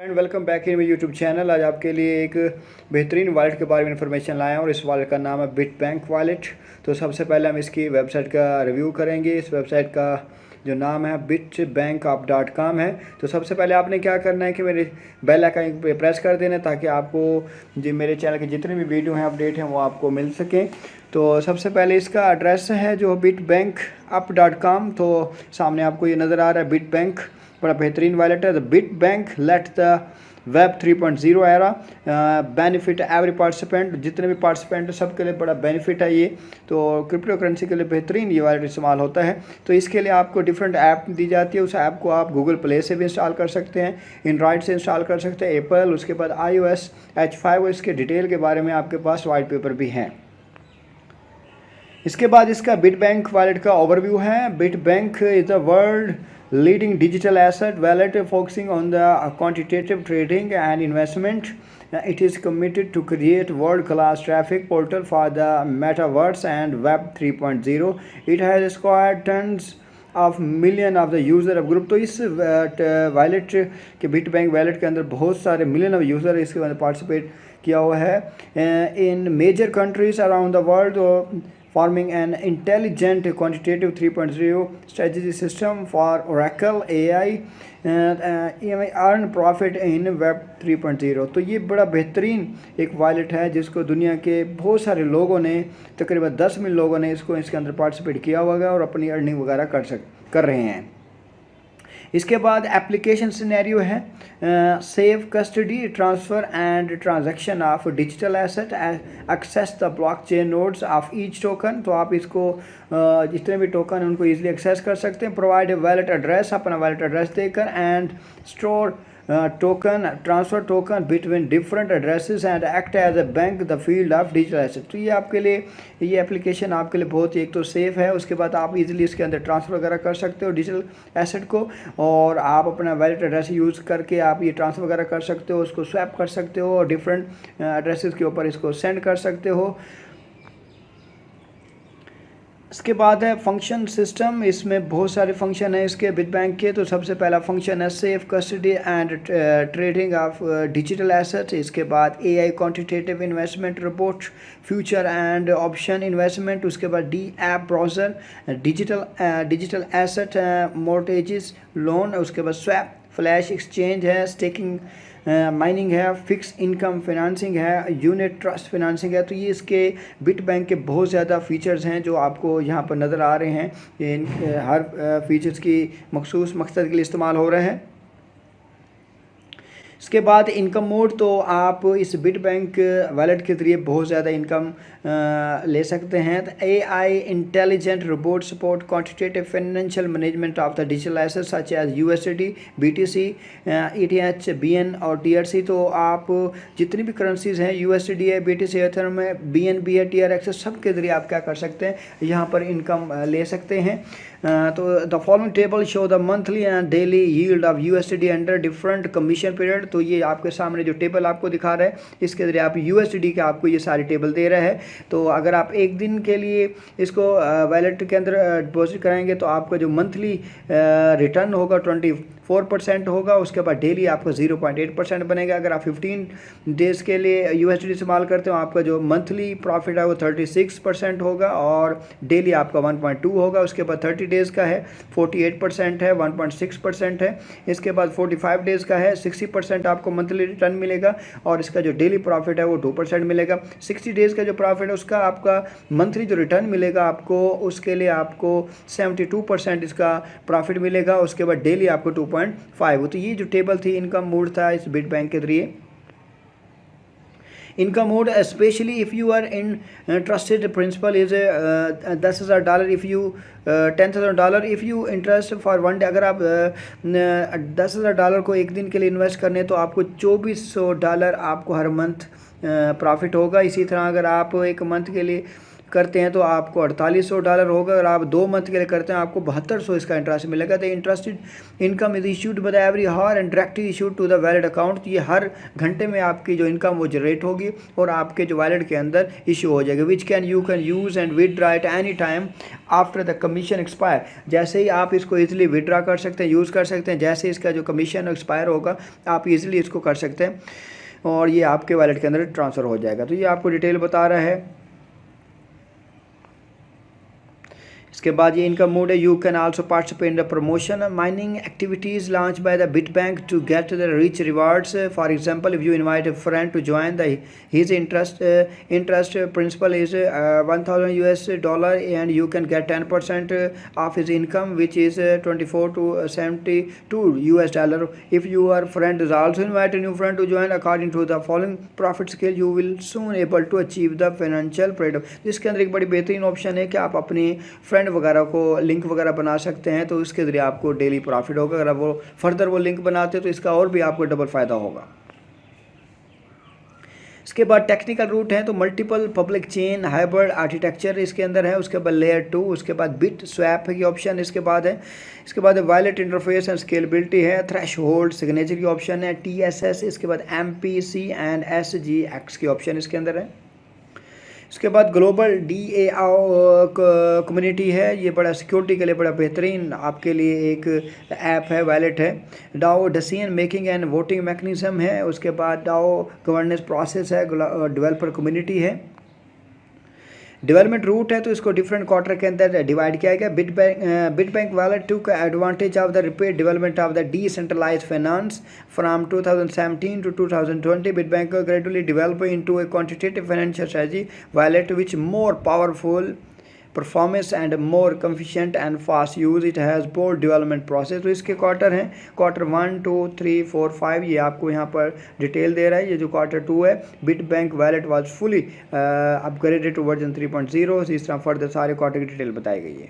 Friend welcome back in my YouTube channel. आज आपके लिए एक बेहतरीन वॉलेट के बारे में इन्फॉर्मेशन लाया हूँ और इस वॉलेट का नाम है बिटबैंक वॉलेट। तो सबसे पहले हम इसकी वेबसाइट का रिव्यू करेंगे। इस वेबसाइट का जो नाम है bitbankup.com है। तो सबसे पहले आपने क्या करना है कि मेरे बेल आइकन पे प्रेस कर देना ताकि आपको जो मेरे चैनल के जितने भी वीडियो हैं अपडेट हैं वो आपको मिल सकें। तो सबसे पहले इसका एड्रेस है जो bitbankup.com। तो सामने आपको ये नज़र आ रहा है बिटबैंक, बड़ा बेहतरीन वॉलेट है। The Bitbank let the web 3.0 era benefit every participant, जितने भी पार्टिसिपेंट हैं सबके लिए बड़ा बेनिफिट है ये। तो क्रिप्टो करेंसी के लिए बेहतरीन ये वॉलेट इस्तेमाल होता है। तो इसके लिए आपको डिफरेंट ऐप दी जाती है। उस ऐप को आप गूगल प्ले से भी इंस्टॉल कर सकते हैं, एंड्रॉयड से इंस्टॉल कर सकते हैं, एप्पल, उसके बाद iOS H5। इसके डिटेल के बारे में आपके पास वाइट पेपर भी हैं। इसके बाद इसका बिटबैंक वॉलेट का ओवरव्यू है। Bitbank is the world leading digital asset wallet focusing on the quantitative trading and investment. It is committed to create world-class traffic portal for the metaverse and Web 3.0. It has acquired tons of million of the user of group। तो इस wallet के बिटबैंक wallet के अंदर बहुत सारे million of user इसके अंदर participate किया हुआ है in major countries around the world, forming an intelligent quantitative 3.0 strategy system for Oracle AI and earn profit in Web 3.0। तो ये बड़ा बेहतरीन एक वॉलेट है जिसको दुनिया के बहुत सारे लोगों ने, तकरीबन 10 मिलियन लोगों ने इसके अंदर पार्टिसिपेट किया हुआ है और अपनी अर्निंग वगैरह कर रहे हैं। इसके बाद एप्लीकेशन सिनेरियो है safe custody transfer and transaction of digital asset, access the blockchain nodes of each token. तो आप इसको जितने भी टोकन हैं उनको ईजिली एक्सेस कर सकते हैं। प्रोवाइड वैलेट एड्रेस, अपना वैलेट एड्रेस देकर, and store token transfer token between different addresses and act as a bank the field of digital asset. तो ये आपके लिए ये एप्लीकेशन आपके लिए बहुत ही एक तो सेफ़ है, उसके बाद आप इजीली इसके अंदर ट्रांसफ़र वगैरह कर सकते हो डिजिटल एसेट को, और आप अपना वैलेट एड्रेस यूज़ करके आप ये ट्रांसफ़र वगैरह कर सकते हो, उसको स्वैप कर सकते हो और डिफरेंट एड्रेसेस के ऊपर इसको सेंड कर सकते हो। इसके बाद है फंक्शन सिस्टम। इसमें बहुत सारे फंक्शन हैं इसके बिटबैंक के। तो सबसे पहला फंक्शन है safe custody and trading of digital asset. इसके बाद AI quantitative investment report, future and option investment. उसके बाद D app browser, digital asset mortgages loan. उसके बाद स्वैप, फ्लैश एक्सचेंज है, स्टेकिंग माइनिंग है, फिक्स इनकम फाइनेंसिंग है, यूनिट ट्रस्ट फाइनेंसिंग है। तो ये इसके बिटबैंक के बहुत ज़्यादा फीचर्स हैं जो आपको यहाँ पर नज़र आ रहे हैं। इन हर फीचर्स की मखसूस मकसद के लिए इस्तेमाल हो रहे हैं। इसके बाद इनकम मोड, तो आप इस बिटबैंक वॉलेट के ज़रिए बहुत ज़्यादा इनकम ले सकते हैं। तो AI intelligent robot support quantitative financial management of the digital asset such as USD, BTC, ETH, BN और TRC। तो आप जितनी भी करेंसीज़ हैं, USD है, BTC है, इथेरियम है, BNB है, TRX, सब के ज़रिए आप क्या कर सकते हैं, यहाँ पर इनकम ले सकते हैं। तो the following table show the monthly and daily yield of USD under different commission period. तो ये आपके सामने जो टेबल आपको दिखा रहा है इसके ज़रिए आप USD के आपको ये सारी टेबल दे रहा है। तो अगर आप एक दिन के लिए इसको वैलेट के अंदर डिपॉजिट कराएंगे तो आपका जो मंथली रिटर्न होगा 24% होगा। उसके बाद डेली आपका 0.8% बनेगा। अगर आप 15 डेज़ के लिए USD इस्तेमाल करते हो आपका जो मंथली प्रॉफिट है वो 36% होगा और डेली आपका 1.2 होगा। उसके बाद 30 डेज़ का है 48% है, 1.6% है। इसके बाद 45 डेज़ का है 60% आपको मंथली रिटर्न मिलेगा और इसका जो डेली प्रॉफिट है वो 2% मिलेगा। 60 डेज़ का जो प्रॉफिट है उसका आपका मंथली जो रिटर्न मिलेगा आपको, उसके लिए आपको 72% इसका प्रॉफिट मिलेगा। उसके बाद डेली आपको 2.5। तो ये जो टेबल थी इनकम मोड था इस बिटबैंक के जरिए। Income mode specially if you are in trusted principal is $10,000 if you $10,000 if you interest for one day. अगर आप $10,000 को एक दिन के लिए इन्वेस्ट करने तो आपको $2,400 आपको हर मंथ प्रॉफिट होगा। इसी तरह अगर आप एक मंथ के लिए करते हैं तो आपको $4800 होगा। अगर आप 2 मंथ के लिए करते हैं आपको 7200 इसका इंटरेस्ट मिलेगा। तो interested income is issued by every hour and directly issued to the valid account. ये हर घंटे में आपकी जो इनकम वो जनरेट होगी और आपके जो वैलिड के अंदर इशू हो जाएगा। Which can use and withdraw at any time after the commission expire. जैसे ही आप इसको इजीली विदड्रा कर सकते हैं, यूज़ कर सकते हैं, जैसे इसका जो कमीशन एक्सपायर होगा आप इजीली इसको कर सकते हैं और ये आपके वैलेट के अंदर ट्रांसफ़र हो जाएगा। तो ये आपको डिटेल बता रहा है। इसके बाद ये इनकम मोड है। You can also participate in the promotion mining activities launch by the Bit Bank to get the rich rewards. For example if you invite a friend to join the his interest principal is $1000 and you can get 10% of his income which is $24 to $72। If your friend is also invite a new friend to join according to the following profit scale you will soon able to achieve the financial freedom। इसके अंदर एक बड़ी बेहतरीन option है कि आप अपनी friend वगैरह को लिंक वगैरह बना सकते हैं, तो इसके ज़रिए आपको डेली प्रॉफिट होगा। अगर आप वो फर्दर वो लिंक बनाते हैं तो इसका और भी आपको डबल फ़ायदा होगा। इसके बाद टेक्निकल रूट है तो multiple public chain hybrid architecture इसके अंदर है। उसके बाद लेयर 2, उसके बाद बिट स्वैप की ऑप्शन इसके बाद है। इसके बाद वॉलेट इंटरफेस एंड स्केलेबिलिटी है। थ्रेश होल्ड सिग्नेचर की ऑप्शन है। TSS, इसके बाद MPC एंड SGX की ऑप्शन इसके अंदर है। इसके बाद ग्लोबल DAO कम्युनिटी है। ये बड़ा सिक्योरिटी के लिए बड़ा बेहतरीन आपके लिए एक ऐप है, वैलेट है। DAO decision making and voting mechanism है। उसके बाद DAO गवर्नेंस प्रोसेस है। डेवलपर कम्युनिटी है। डेवलपमेंट रूट है तो इसको डिफरेंट क्वार्टर के अंदर डिवाइड किया गया। Bit Bank wallet to advantage of the repeat development of the decentralised finance from 2017 to 2020। Bit Bank gradually developed into a quantitative financial strategy wallet which more powerful performance and more confident and fast use. It has both development process. तो इसके quarter हैं, quarter 1, 2, 3, 4, 5 ये आपको यहाँ पर detail दे रहा है। ये जो क्वार्टर 2 है Bit Bank wallet was fully upgraded to version 3.0। इस तरह फर्दर सारे क्वार्टर की डिटेल बताई गई है।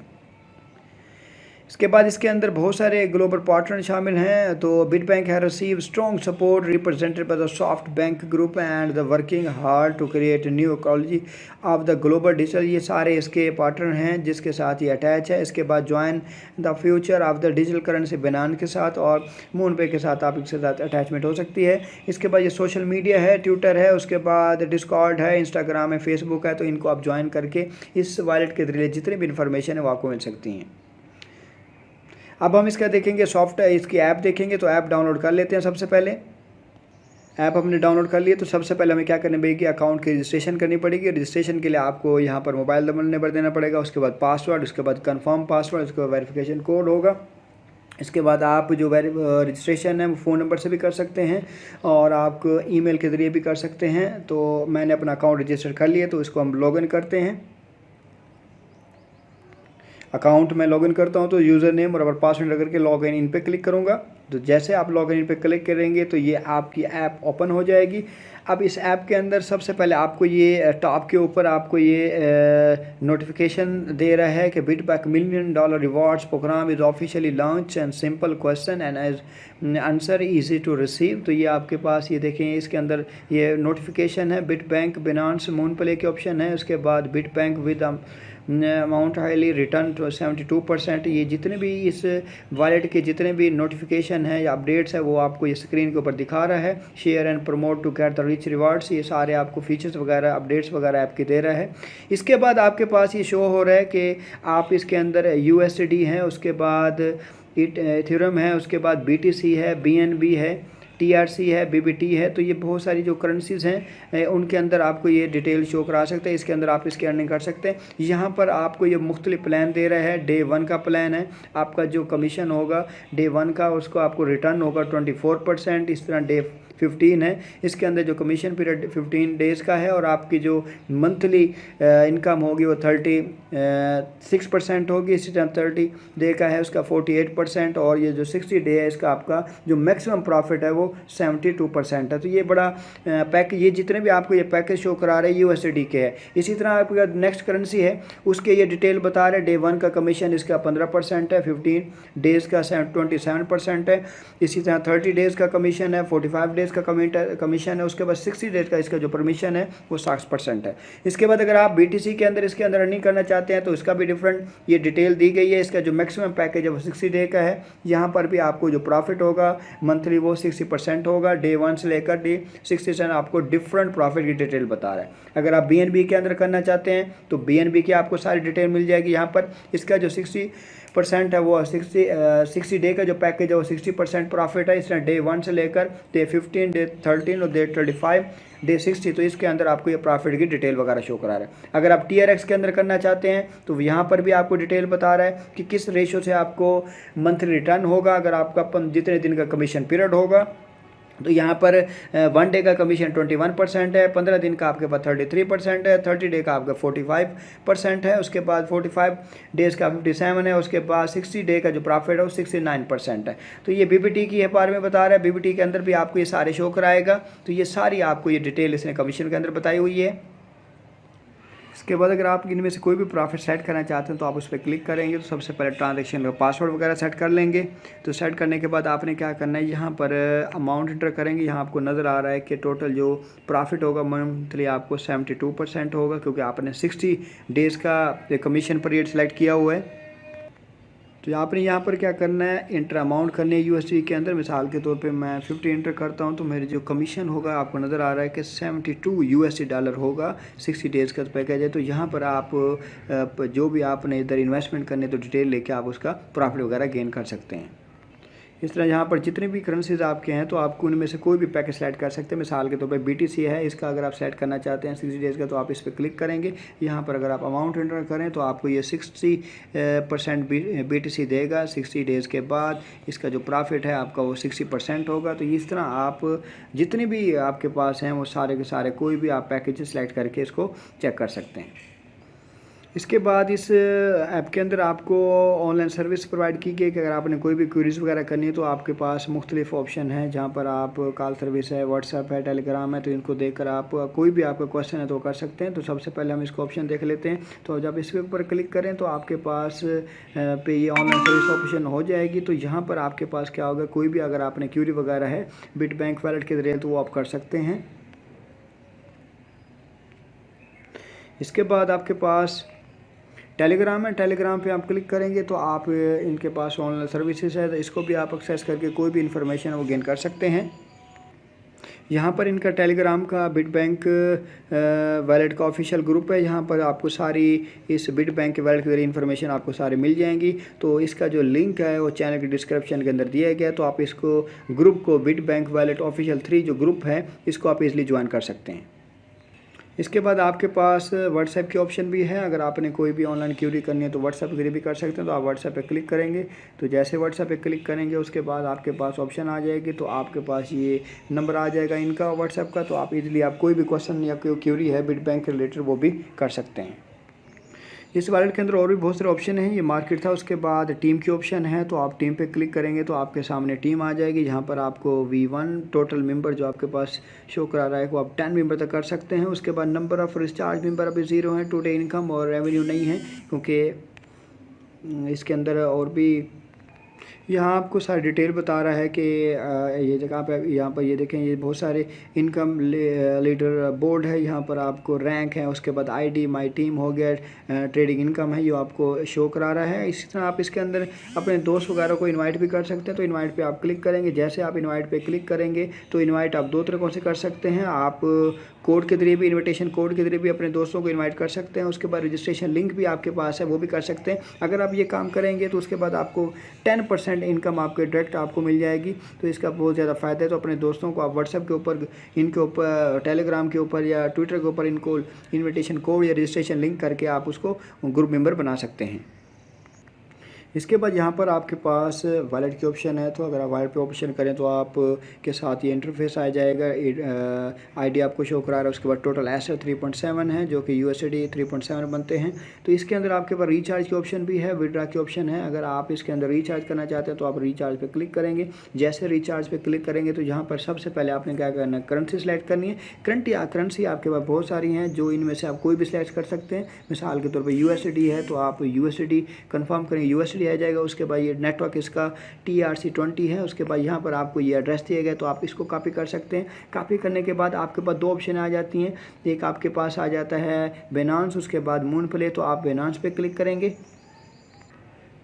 इसके बाद इसके अंदर बहुत सारे ग्लोबल पार्टनर शामिल हैं। तो बिट बैंक है receive strong support represented by the SoftBank group and the working hard to create new ecology of the global digital. ये सारे इसके पार्टनर हैं जिसके साथ ये अटैच है। इसके बाद join the future of the digital currency बनान के साथ और मून पे के साथ आप इसके साथ अटैचमेंट हो सकती है। इसके बाद ये सोशल मीडिया है, ट्विटर है, उसके बाद डिस्कॉर्ड है, इंस्टाग्राम है, फेसबुक है। तो इनको आप ज्वाइन करके इस वॉलेट के जरिए जितनी भी इन्फॉर्मेशन है वो आपको मिल सकती हैं। अब हम इसका देखेंगे इसकी ऐप देखेंगे। तो ऐप डाउनलोड कर लेते हैं। सबसे पहले ऐप हमने डाउनलोड कर लिया तो सबसे पहले हमें क्या करनी पड़ेगी, अकाउंट की रजिस्ट्रेशन करनी पड़ेगी। रजिस्ट्रेशन के लिए आपको यहाँ पर मोबाइल नंबर देना पड़ेगा, उसके बाद पासवर्ड, उसके बाद कंफर्म पासवर्ड, उसके बाद वेरिफिकेशन कोड होगा। इसके बाद आप जो रजिस्ट्रेशन है वो फ़ोन नंबर से भी कर सकते हैं और आप ईमेल के ज़रिए भी कर सकते हैं। तो मैंने अपना अकाउंट रजिस्टर कर लिया तो इसको हम लॉगिन करते हैं। अकाउंट में लॉगिन करता हूं तो यूज़र नेम और पासवर्ड करके लॉगिन इन पे क्लिक करूंगा। तो जैसे आप लॉगिन इन पे क्लिक करेंगे तो ये आपकी ऐप ओपन हो जाएगी। अब इस ऐप के अंदर सबसे पहले आपको ये टॉप के ऊपर आपको ये नोटिफिकेशन दे रहा है कि Bit Bank $1 million rewards program is officially launch and simple question and as answer easy to receive. तो ये आपके पास ये देखें इसके अंदर ये नोटिफिकेशन है। Bit Bank Binance moon play के ऑप्शन है। उसके बाद Bit Bank with amount highly return to 72%। ये जितने भी इस वॉलेट के जितने भी नोटिफिकेशन हैं या अपडेट्स हैं वो आपको ये स्क्रीन के ऊपर दिखा रहा है। Share and promote to get the rich rewards, ये सारे आपको फीचर्स वगैरह अपडेट्स वगैरह ऐप दे रहा है। इसके बाद आपके पास ये शो हो रहा है कि आप इसके अंदर USD है, उसके बाद इथेरियम है, उसके बाद BTC है, BNB है, TRC है, BBT है। तो ये बहुत सारी जो करेंसीज़ हैं उनके अंदर आपको ये डिटेल शो करा सकते हैं। इसके अंदर आप इसकी अर्निंग कर सकते हैं। यहाँ पर आपको ये मुख्तलिफ प्लान दे रहा है। डे 1 का प्लान है, आपका जो कमीशन होगा डे 1 का उसको आपको रिटर्न होगा 24%। इस तरह डे 15 है, इसके अंदर जो कमीशन पीरियड 15 डेज़ का है और आपकी जो मंथली इनकम होगी वो 36% होगी। इसी तरह 30 डे का है उसका 48% और ये जो 60 डे है इसका आपका जो मैक्सिमम प्रॉफिट है वो 72% है। तो ये बड़ा पैकेज, ये जितने भी आपको ये पैकेज शो करा रहे हैं USD के है। इसी तरह आपका नेक्स्ट करेंसी है उसके ये डिटेल बता रहे हैं। डे 1 का कमीशन इसका 15% है, 15 डेज़ का 27% है। इसी तरह 30 डेज़ का कमीशन है, 45 डेज़ का कमीशन है, उसके बाद 60 डेज़ का इसका जो परमिशन है वो 60% है। इसके बाद अगर आप BTC के अंदर इसके अंदर रनिंग करना चाहते हैं तो इसका भी डिफरेंट ये डिटेल दी गई है। इसका जो मैक्सिमम पैकेज है वो 60 डे का है। यहाँ पर भी आपको जो प्रॉफिट होगा मंथली वो 60% होगा। डे 1 से लेकर डे 67 आपको डिफरेंट प्रॉफिट की डिटेल बता रहा है। अगर आप BNB के अंदर करना चाहते हैं तो BNB की आपको सारी डिटेल मिल जाएगी। यहाँ पर इसका जो 60% है वो 60 डे का जो पैकेज है वो 60% प्रॉफिट है। इसमें डे 1 से लेकर डे 15, डे 13 और डे 25, डे 60, तो इसके अंदर आपको ये प्रॉफिट की डिटेल वगैरह शो करा रहा है। अगर आप TRX के अंदर करना चाहते हैं तो यहाँ पर भी आपको डिटेल बता रहा है कि किस रेशो से आपको मंथली रिटर्न होगा। अगर आपका जितने दिन का कमीशन पीरियड होगा तो यहाँ पर 1 डे का कमीशन 21% है, 15 दिन का आपके पास 33% है, 30 डे का आपका 45% है, उसके बाद 45 डेज़ का 57 है, उसके बाद 60 डे का जो प्रॉफिट है वो 69% है। तो ये BBT की बारे में बता रहा है। BBT के अंदर भी आपको ये सारे शो कराएगा। तो ये सारी आपको ये डिटेल इसने कमीशन के अंदर बताई हुई है। इसके बाद अगर आप इनमें से कोई भी प्रॉफिट सेट करना चाहते हैं तो आप उस पर क्लिक करेंगे तो सबसे पहले ट्रांजैक्शन का पासवर्ड वगैरह सेट कर लेंगे। तो सेट करने के बाद आपने क्या करना है, यहाँ पर अमाउंट इंटर करेंगे। यहाँ आपको नज़र आ रहा है कि टोटल जो प्रॉफिट होगा मंथली आपको 72% होगा, क्योंकि आपने 60 डेज़ का कमीशन पीरियड सेलेक्ट किया हुआ है। तो आपने यहाँ पर क्या करना है, इंटर अमाउंट करनी है USD के अंदर। मिसाल के तौर पे मैं 50 इंटर करता हूँ तो मेरे जो कमीशन होगा आपको नज़र आ रहा है कि $72 होगा। 60 डेज़ का पैकेज है। तो यहाँ पर आप जो भी आपने इधर इन्वेस्टमेंट करने तो डिटेल लेके आप उसका प्रॉफिट वगैरह गेन कर सकते हैं। इस तरह यहाँ पर जितने भी करेंसीज आपके हैं तो आपको उनमें से कोई भी पैकेज सेलेक्ट कर सकते हैं। मिसाल के तौर पे BTC है, इसका अगर आप सेलेक्ट करना चाहते हैं 60 डेज़ का तो आप इस पर क्लिक करेंगे। यहाँ पर अगर आप अमाउंट एंटर करें तो आपको ये 60% BTC देगा। 60 डेज़ के बाद इसका जो प्रॉफिट है आपका वो 60% होगा। तो इस तरह आप जितने भी आपके पास हैं वो सारे के सारे कोई भी आप पैकेज सेलेक्ट करके इसको चेक कर सकते हैं। इसके बाद इस ऐप के अंदर आपको ऑनलाइन सर्विस प्रोवाइड की गई कि अगर आपने कोई भी क्वेरीज वगैरह करनी है तो आपके पास मुख्तलिफ ऑप्शन है, जहां पर आप कॉल सर्विस है, व्हाट्सएप है, टेलीग्राम है। तो इनको देखकर आप कोई भी आपका क्वेश्चन है तो कर सकते हैं। तो सबसे पहले हम इसको ऑप्शन देख लेते हैं। तो जब इसके ऊपर क्लिक करें तो आपके पास पे ये ऑनलाइन सर्विस ऑप्शन हो जाएगी। तो यहाँ पर आपके पास क्या होगा, कोई भी अगर आपने क्यूरी वगैरह है बिट बैंक वॉलेट के जरिए तो वो आप कर सकते हैं। इसके बाद आपके पास टेलीग्राम है, टेलीग्राम पे आप क्लिक करेंगे तो आप इनके पास ऑनलाइन सर्विसेज है, तो इसको भी आप एक्सेस करके कोई भी इन्फॉर्मेशन वो गेन कर सकते हैं। यहाँ पर इनका टेलीग्राम का बिट बैंक वॉलेट का ऑफिशियल ग्रुप है। यहाँ पर आपको सारी इस बिट बैंक के वॉलेट की इन्फॉर्मेशन आपको सारी मिल जाएंगी। तो इसका जो लिंक है वो चैनल के डिस्क्रिप्शन के अंदर दिया गया है। तो आप इसको ग्रुप को बिट बैंक वॉलेट ऑफिशियल 3 जो ग्रुप है इसको आप इजली ज्वाइन कर सकते हैं। इसके बाद आपके पास व्हाट्सएप की ऑप्शन भी है। अगर आपने कोई भी ऑनलाइन क्यूरी करनी है तो व्हाट्सएप के जरिए भी कर सकते हैं। तो आप व्हाट्सएप पे क्लिक करेंगे तो जैसे व्हाट्सएप पे क्लिक करेंगे उसके बाद आपके पास ऑप्शन आ जाएगी। तो आपके पास ये नंबर आ जाएगा इनका व्हाट्सएप का। तो आप इजीली आप कोई भी क्वेश्चन या कोई क्यूरी है बिट बैंक के रिलेटेड वो भी कर सकते हैं। इस वॉलेट के अंदर और भी बहुत सारे ऑप्शन हैं। ये मार्केट था, उसके बाद टीम की ऑप्शन है। तो आप टीम पे क्लिक करेंगे तो आपके सामने टीम आ जाएगी। यहाँ पर आपको V1 टोटल मेंबर जो आपके पास शो करा रहा है वो आप 10 मेंबर तक कर सकते हैं। उसके बाद नंबर ऑफ रिचार्ज मेंबर अभी 0 है। टुडे इनकम और रेवेन्यू नहीं है, क्योंकि इसके अंदर और भी यहाँ आपको सारी डिटेल बता रहा है कि ये जगह पे यहाँ पर ये देखें, ये बहुत सारे इनकम लीडर बोर्ड है। यहाँ पर आपको रैंक है, उसके बाद ID माई टीम हो गया, ट्रेडिंग इनकम है, ये आपको शो करा रहा है। इसी तरह आप इसके अंदर अपने दोस्त वगैरह को इनवाइट भी कर सकते हैं। तो इनवाइट पे आप क्लिक करेंगे। जैसे आप इनवाइट पे क्लिक करेंगे तो इनवाइट आप 2 तरीक़ों से कर सकते हैं। आप कोड के जरिए भी, इन्विटेशन कोड के जरिए भी अपने दोस्तों को इनवाइट कर सकते हैं। उसके बाद रजिस्ट्रेशन लिंक भी आपके पास है, वो भी कर सकते हैं। अगर आप ये काम करेंगे तो उसके बाद आपको 10% इनकम आपके डायरेक्ट आपको मिल जाएगी। तो इसका बहुत ज़्यादा फ़ायदा है। तो अपने दोस्तों को आप व्हाट्सएप के ऊपर, इनके ऊपर, टेलीग्राम के ऊपर या ट्विटर के ऊपर इनको इन्विटेशन कोड या रजिस्ट्रेशन लिंक करके आप उसको ग्रुप मेंबर बना सकते हैं। इसके बाद यहाँ पर आपके पास वॉलेट की ऑप्शन है। तो अगर आप वॉलेट पे ऑप्शन करें तो आप के साथ ये इंटरफेस आ जाएगा। ID आपको शो करा रहा है। उसके बाद टोटल एसेट 3.7 है, जो कि USD 3.7 बनते हैं। तो इसके अंदर आपके पास रिचार्ज की ऑप्शन भी है, विड्रा की ऑप्शन है। अगर आप इसके अंदर रिचार्ज करना चाहते हैं तो आप रिचार्ज पे क्लिक करेंगे। जैसे रिचार्ज पे क्लिक करेंगे तो यहाँ पर सबसे पहले आपने क्या करना है, करेंसी सेलेक्ट करनी है। करेंसी आपके पास बहुत सारी हैं, जो इनमें से आप कोई भी सिलेक्ट कर सकते हैं। मिसाल के तौर पर USD है तो आप USD कन्फर्म करेंगे, USD लिया जाएगा। उसके बाद ये नेटवर्क इसका TRC20 है। उसके बाद यहाँ पर आपको ये एड्रेस दिया गया, तो आप इसको कॉपी कर सकते हैं। कॉपी करने के बाद आपके पास 2 ऑप्शन आ जाती हैं। एक आपके पास आ जाता है बिनांस, उसके बाद मूनप्ले, तो आप बिनांस पे क्लिक करेंगे।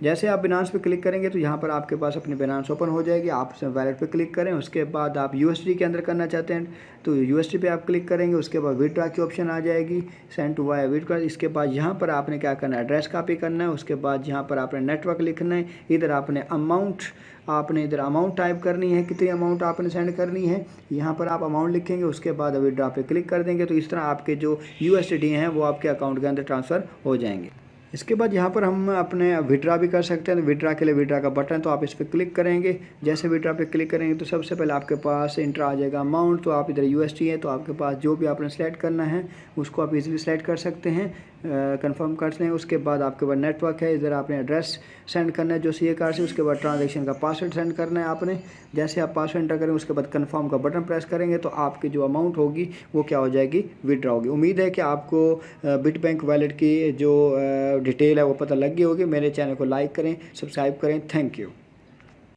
जैसे आप बिनांस पे क्लिक करेंगे तो यहाँ पर आपके पास अपनी बिनांस ओपन हो जाएगी। आप वैलेट पे क्लिक करें, उसके बाद आप USD के अंदर करना चाहते हैं तो USD पे आप क्लिक करेंगे। उसके बाद विड्रॉ की ऑप्शन आ जाएगी, सेंड टू वाया विड्रॉ। इसके बाद यहाँ पर आपने क्या करना है, एड्रेस कॉपी करना है। उसके बाद यहाँ पर आपने नेटवर्क लिखना है। इधर आपने अमाउंट टाइप करनी है, कितनी अमाउंट आपने सेंड करनी है। यहाँ पर आप अमाउंट लिखेंगे, उसके बाद विड्रॉ पे क्लिक कर देंगे। तो इस तरह आपके जो USD हैं वो आपके अकाउंट के अंदर ट्रांसफ़र हो जाएंगे। इसके बाद यहाँ पर हम अपने विड्रा भी कर सकते हैं। विड्रा के लिए विड्रा का बटन, तो आप इस पर क्लिक करेंगे। जैसे विड्रा पे क्लिक करेंगे तो सबसे पहले आपके पास इंटर आ जाएगा अमाउंट। तो आप इधर USD है, तो आपके पास जो भी आपने सेलेक्ट करना है उसको आप इजीली सेलेक्ट कर सकते हैं। कंफर्म कर लें। उसके बाद आपके पास नेटवर्क है, इधर आपने एड्रेस सेंड करना है जो CA कार्ड से। उसके बाद ट्रांजेक्शन का पासवर्ड सेंड करना है आपने। जैसे आप पासवर्ड एंटर करेंगे उसके बाद कंफर्म का बटन प्रेस करेंगे तो आपकी जो अमाउंट होगी वो क्या हो जाएगी, विड्रॉ होगी। उम्मीद है कि आपको बिट बैंक वॉलेट की जो डिटेल है वो पता लग गई होगी। मेरे चैनल को लाइक करें, सब्सक्राइब करें। Thank you.